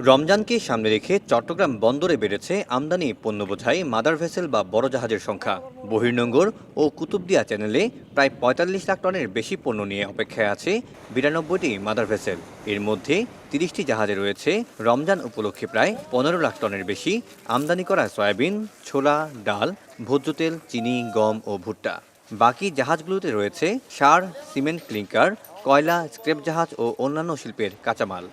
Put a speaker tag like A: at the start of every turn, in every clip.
A: রমজানকে সামনে রেখে চট্টগ্রাম বন্দরে বেড়েছে আমদানি পণ্য বোঝাই মাদার ভেসেল বা বড় জাহাজের সংখ্যা। বহির্নোঙর ও কুতুবদিয়া চ্যানেলে প্রায় ৪৫ লাখ টনের বেশি পণ্য নিয়ে অপেক্ষায় আছে ৯২টি মাদার ভেসেল। এর মধ্যে ৩০টি জাহাজে রয়েছে রমজান উপলক্ষে প্রায় ১৫ লাখ টনের বেশি আমদানি করা সয়াবিন, ছোলা, ডাল, ভোজ্য তেল, চিনি, গম ও ভুট্টা। বাকি জাহাজগুলোতে রয়েছে সার, সিমেন্ট ক্লিংকার, কয়লা, স্ক্র্যাপ জাহাজ ও অন্যান্য শিল্পের কাঁচামাল।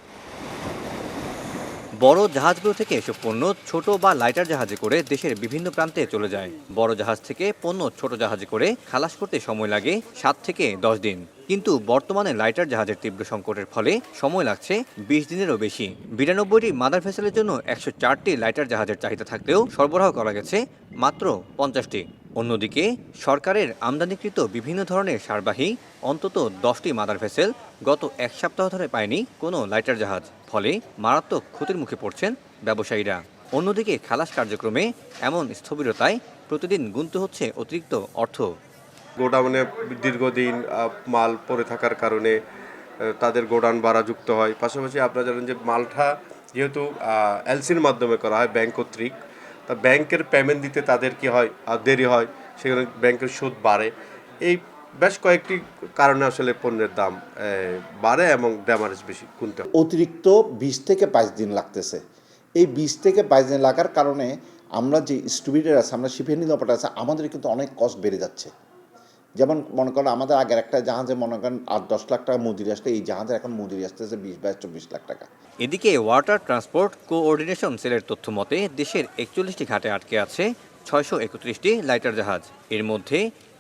A: বড় জাহাজগুলো থেকে এসব পণ্য ছোট বা লাইটার জাহাজে করে দেশের বিভিন্ন প্রান্তে চলে যায়। বড় জাহাজ থেকে পণ্য ছোট জাহাজে করে খালাস করতে সময় লাগে ৭ থেকে ১০ দিন। কিন্তু বর্তমানে লাইটার জাহাজের তীব্র সংকটের ফলে সময় লাগছে ২০ দিনেরও বেশি। ৯২টি মাদার ভেসেলের জন্য ১০৪টি লাইটার জাহাজের চাহিদা থাকলেও সরবরাহ করা গেছে মাত্র ৫০টি। অন্যদিকে সরকারের আমদানিকৃত বিভিন্ন ধরনের সারবাহী অন্তত ১০টি মাদার ভেসেল গত এক সপ্তাহ ধরে পায়নি কোনো লাইটার জাহাজ। ফলে মারাত্মক ক্ষতির মুখে পড়ছেন ব্যবসায়ীরা। অন্যদিকে খালাস কার্যক্রমে এমন স্থবিরতায় প্রতিদিন গুনতে হচ্ছে অতিরিক্ত অর্থ।
B: গোডাউনে দীর্ঘদিন মাল পড়ে থাকার কারণে তাদের গোডাউন ভাড়া যুক্ত হয়। পাশাপাশি আপনারা জানেন যে মালটা যেহেতু এলসির মাধ্যমে করা হয় ব্যাংক কর্তৃক, তা ব্যাংকের পেমেন্ট দিতে তাদের কি হয় দেরি হয়, সেখানে ব্যাংকের সুদ বাড়ে। এই বেশ কয়েকটি কারণে আসলে পণ্যের দাম বাড়ে এবং ড্যামারেজ বেশি গুনতে হয়।
C: অতিরিক্ত ২০ থেকে ২২ দিন লাগতেছে। এই ২০ থেকে ২২ দিন লাগার কারণে আমরা যে স্টুবিডার আছে, আমরা শিপিং অপারেটর আছে, আমাদের কিন্তু অনেক কস্ট বেড়ে যাচ্ছে। যেমন মনে করেন আমাদের আগের একটা জাহাজে মনে করেন ৮-১০ লাখ টাকা মজুরি আসলে, এই জাহাজের এখন মজুরি আসতেছে ২০-২২-২৪ লাখ টাকা।
A: এদিকে ওয়াটার ট্রান্সপোর্ট কোঅর্ডিনেশন সেলের তথ্য মতে দেশের ৪১টি ঘাটে আটকে আছে ৬৩১টি লাইটার জাহাজ। এর মধ্যে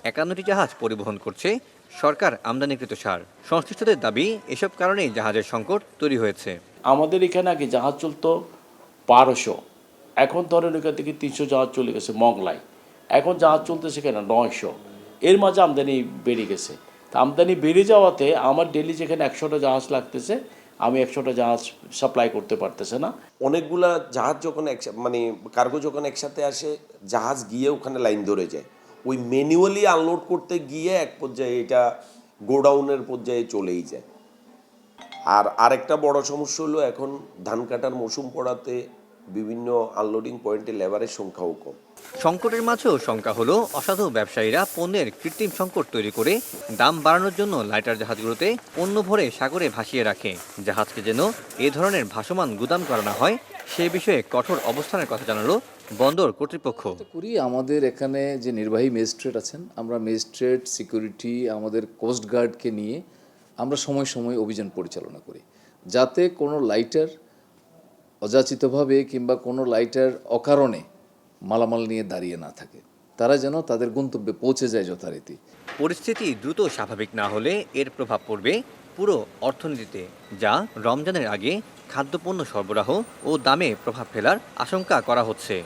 A: ৫১টি জাহাজ পরিবহন করছে সরকার আমদানিকৃত সার। সংশ্লিষ্টদের দাবি, এসব কারণেই জাহাজের সংকট তৈরি হয়েছে।
D: আমাদের এখানে আগে জাহাজ চলতো ১২০০, এখন ধরেন ওইখান থেকে ৩০০ জাহাজ চলে গেছে মংলায়, এখন জাহাজ চলতে সেখানে ৯০০। এর মাঝে আমদানি বেড়ে গেছে। তা আমদানি বেড়ে যাওয়াতে আমার ডেলি যেখানে ১০০টা জাহাজ লাগতেছে, আমি ১০০টা জাহাজ সাপ্লাই করতে পারতেছে না।
E: অনেকগুলা জাহাজ যখন কার্গো যখন একসাথে আসে, জাহাজ গিয়ে ওখানে লাইন ধরে যায়। ওই ম্যানুয়ালি আনলোড করতে গিয়ে এক পর্যায়ে এটা গোডাউনের পর্যায়ে চলেই যায়। আর আরেকটা বড় সমস্যা হলো, এখন ধান কাটার মৌসুম পড়াতে বিভিন্ন আনলোডিং পয়েন্টে লেবারের সংখ্যাও কম।
A: সংকটের মাঝেও শঙ্কা হলো অসাধু ব্যবসায়ীরা পণ্যের কৃত্রিম সংকট তৈরি করে দাম বাড়ানোর জন্য লাইটার জাহাজগুলোতে পণ্য ভরে সাগরে ভাসিয়ে রাখে। জাহাজকে যেন এ ধরনের ভাসমান গুদাম করা না হয়, সে বিষয়ে কঠোর অবস্থানের কথা জানালো বন্দর কর্তৃপক্ষ।
F: আমাদের এখানে যে নির্বাহী ম্যাজিস্ট্রেট আছেন, আমরা ম্যাজিস্ট্রেট, সিকিউরিটি, আমাদের কোস্ট গার্ডকে নিয়ে আমরা সময় সময় অভিযান পরিচালনা করি, যাতে কোনো লাইটার অযাচিতভাবে কিংবা কোনো লাইটার অকারণে মালামাল নিয়ে দাঁড়িয়ে না থাকে, তারা যেন তাদের গন্তব্যে পৌঁছে যায় যথারীতি।
A: পরিস্থিতি দ্রুত স্বাভাবিক না হলে এর প্রভাব পড়বে পুরো অর্থনীতিতে, যা রমজানের আগে খাদ্যপণ্য সরবরাহ ও দামে প্রভাব ফেলার আশঙ্কা করা হচ্ছে।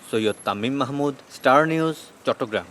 A: Syed Tamim Mahmud, star news, Chittagong.